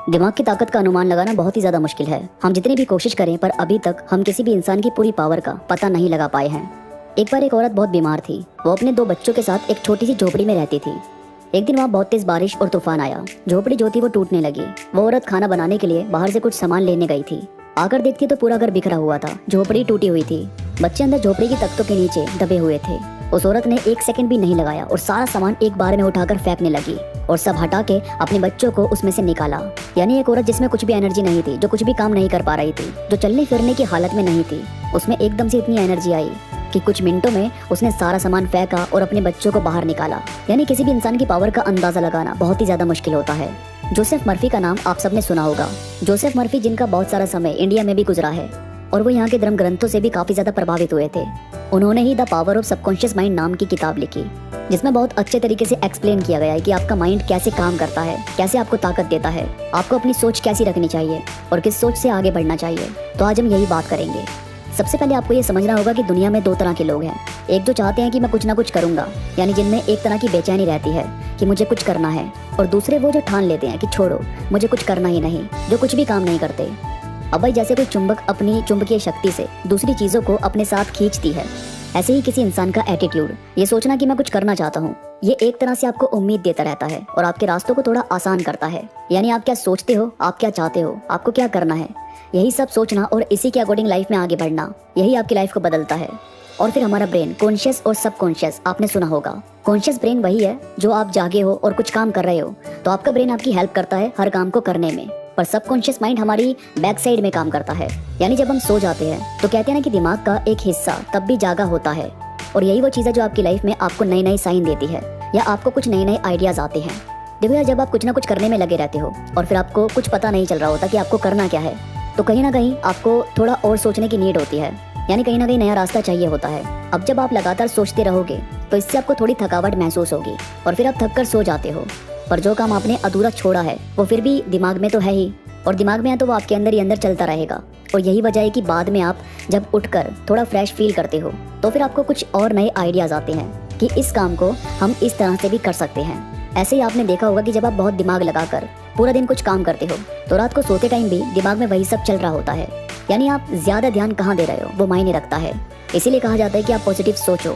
दिमाग की ताकत का अनुमान लगाना बहुत ही ज्यादा मुश्किल है। हम जितनी भी कोशिश करें पर अभी तक हम किसी भी इंसान की पूरी पावर का पता नहीं लगा पाए हैं। एक बार एक औरत बहुत बीमार थी। वो अपने 2 बच्चों के साथ एक छोटी सी झोपड़ी में रहती थी। एक दिन वहाँ बहुत तेज बारिश और तूफान आया। झोपड़ी जो थी वो टूटने लगी। वो औरत खाना बनाने के लिए बाहर से कुछ सामान लेने गई थी। आकर देखती तो पूरा घर बिखरा हुआ था। झोपड़ी टूटी हुई थी। बच्चे अंदर झोपड़ी की तख्तों के नीचे दबे हुए थे। उस औरत ने 1 सेकंड भी नहीं लगाया और सारा सामान एक बार में उठाकर फेंकने लगी और सब हटा के अपने बच्चों को उसमें से निकाला। यानी एक औरत जिसमें कुछ भी एनर्जी नहीं थी, जो कुछ भी काम नहीं कर पा रही थी, जो चलने फिरने की हालत में नहीं थी, उसमें एकदम से इतनी एनर्जी आई कि कुछ मिनटों में उसने सारा सामान फेंका और अपने बच्चों को बाहर निकाला। यानी किसी भी इंसान की पावर का अंदाजा लगाना बहुत ही ज्यादा मुश्किल होता है। जोसेफ मर्फी का नाम आप सबने सुना होगा। जोसेफ मर्फी जिनका बहुत सारा समय इंडिया में भी गुजरा है और वो यहाँ के धर्म ग्रंथों से भी काफी ज्यादा प्रभावित हुए थे। उन्होंने ही the power of subconscious mind नाम की किताब लिखी, जिसमें बहुत अच्छे तरीके से एक्सप्लेन किया गया है कि आपका माइंड कैसे काम करता है, कैसे आपको ताकत देता है, आपको अपनी सोच कैसी रखनी चाहिए और किस सोच से आगे बढ़ना चाहिए। तो आज हम यही बात करेंगे। सबसे पहले आपको ये समझना होगा कि दुनिया में 2 तरह के लोग हैं। एक जो चाहते हैं कि मैं कुछ ना कुछ करूंगा, यानी जिनमें एक तरह की बेचैनी रहती है कि मुझे कुछ करना है, और दूसरे वो जो ठान लेते हैं कि छोड़ो मुझे कुछ करना ही नहीं, जो कुछ भी काम नहीं करते। अब भाई जैसे कोई चुंबक अपनी चुंबकीय शक्ति से दूसरी चीजों को अपने साथ खींचती है, ऐसे ही किसी इंसान का एटीट्यूड, ये सोचना कि मैं कुछ करना चाहता हूँ, ये एक तरह से आपको उम्मीद देता रहता है और आपके रास्तों को थोड़ा आसान करता है। यानी आप क्या सोचते हो, आप क्या चाहते हो, आपको क्या करना है, यही सब सोचना और इसी के अकॉर्डिंग लाइफ में आगे बढ़ना, यही आपकी लाइफ को बदलता है। और फिर हमारा ब्रेन, कॉन्शियस और सबकॉन्शियस, आपने सुना होगा। कॉन्शियस ब्रेन वही है जो आप जागे हो और कुछ काम कर रहे हो तो आपका ब्रेन आपकी हेल्प करता है हर काम को करने में, पर सबकॉन्शियस माइंड हमारी बैक साइड में काम करता है। यानी जब हम सो जाते हैं तो कहते हैं ना कि दिमाग का एक हिस्सा तब भी जागा होता है, और यही वो चीज़ है जो आपकी लाइफ में आपको नई नई साइन देती है या आपको कुछ नए नए आइडियाज आते हैं। देखो यार, जब आप कुछ ना कुछ करने में लगे रहते हो और फिर आपको कुछ पता नहीं चल रहा होता कि आपको करना क्या है, तो कहीं ना कहीं आपको थोड़ा और सोचने की नीड होती है, यानी कहीं ना कहीं नया रास्ता चाहिए होता है। अब जब आप लगातार सोचते रहोगे तो इससे आपको थोड़ी थकावट महसूस होगी और फिर आप थक कर सो जाते हो, पर जो काम आपने अधूरा छोड़ा है वो फिर भी दिमाग में तो है ही, और दिमाग में है तो वो आपके अंदर ही अंदर चलता रहेगा। और यही वजह है कि बाद में आप जब उठकर थोड़ा फ्रेश फील करते हो तो फिर आपको कुछ और नए आइडियाज आते हैं कि इस काम को हम इस तरह से भी कर सकते हैं। ऐसे ही आपने देखा होगा कि जब आप बहुत दिमाग लगाकर पूरा दिन कुछ काम करते हो तो रात को सोते टाइम भी दिमाग में वही सब चल रहा होता है। यानी आप ज्यादा ध्यान कहाँ दे रहे हो वो मायने रखता है। इसीलिए कहा जाता है कि आप पॉजिटिव सोचो।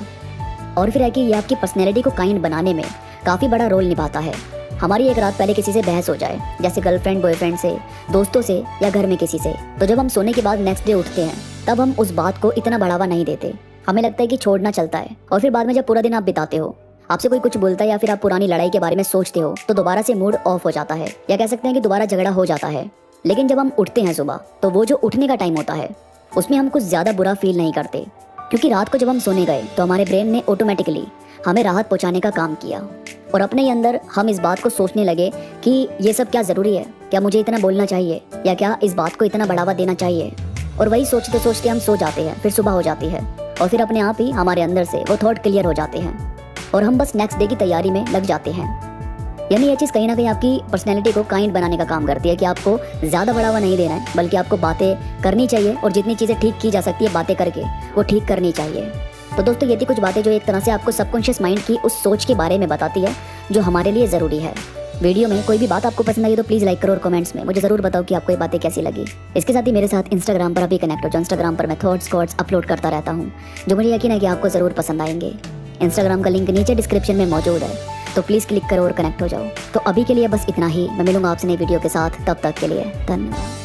और फिर है कि ये आपकी पर्सनैलिटी को काइंड बनाने में काफ़ी बड़ा रोल निभाता है। हमारी एक रात पहले किसी से बहस हो जाए, जैसे गर्लफ्रेंड बॉयफ्रेंड से, दोस्तों से या घर में किसी से, तो जब हम सोने के बाद नेक्स्ट डे उठते हैं तब हम उस बात को इतना बढ़ावा नहीं देते। हमें लगता है कि छोड़ना चलता है। और फिर बाद में जब पूरा दिन आप बिताते हो, आपसे कोई कुछ बोलता है या फिर आप पुरानी लड़ाई के बारे में सोचते हो तो दोबारा से मूड ऑफ हो जाता है, या कह सकते हैं कि दोबारा झगड़ा हो जाता है। लेकिन जब हम उठते हैं सुबह तो वो जो उठने का टाइम होता है उसमें हम कुछ ज़्यादा बुरा फील नहीं करते, क्योंकि रात को जब हम सोने गए तो हमारे ब्रेन ने ऑटोमेटिकली हमें राहत पहुंचाने का काम किया और अपने ही अंदर हम इस बात को सोचने लगे कि ये सब क्या ज़रूरी है, क्या मुझे इतना बोलना चाहिए, या क्या इस बात को इतना बढ़ावा देना चाहिए। और वही सोचते सोचते हम सो जाते हैं। फिर सुबह हो जाती है और फिर अपने आप ही हमारे अंदर से वो थॉट क्लियर हो जाते हैं और हम बस नेक्स्ट डे की तैयारी में लग जाते हैं। यानी ये चीज़ कहीं ना कहीं आपकी पर्सनैलिटी को काइंड बनाने का काम करती है कि आपको ज़्यादा बढ़ावा नहीं देना है, बल्कि आपको बातें करनी चाहिए और जितनी चीज़ें ठीक की जा सकती है बातें करके वो ठीक करनी चाहिए। तो दोस्तों ये थी कुछ बातें जो एक तरह से आपको सबकॉन्शियस माइंड की उस सोच के बारे में बताती है जो हमारे लिए ज़रूरी है। वीडियो में कोई भी बात आपको पसंद आई तो प्लीज़ लाइक करो और कमेंट्स में मुझे ज़रूर बताओ कि आपको ये बातें कैसी लगी। इसके साथ ही मेरे साथ इंस्टाग्राम पर अभी कनेक्ट हो जाओ। इंस्टाग्राम पर मैं थॉट्स अपलोड करता रहता हूँ जो मुझे यकीन है कि आपको ज़रूर पसंद आएंगे। इंस्टाग्राम का लिंक नीचे डिस्क्रिप्शन में मौजूद है, तो प्लीज़ क्लिक करो और कनेक्ट हो जाओ। तो अभी के लिए बस इतना ही। मैं मिलूंगा आपसे नई वीडियो के साथ, तब तक के लिए धन्यवाद।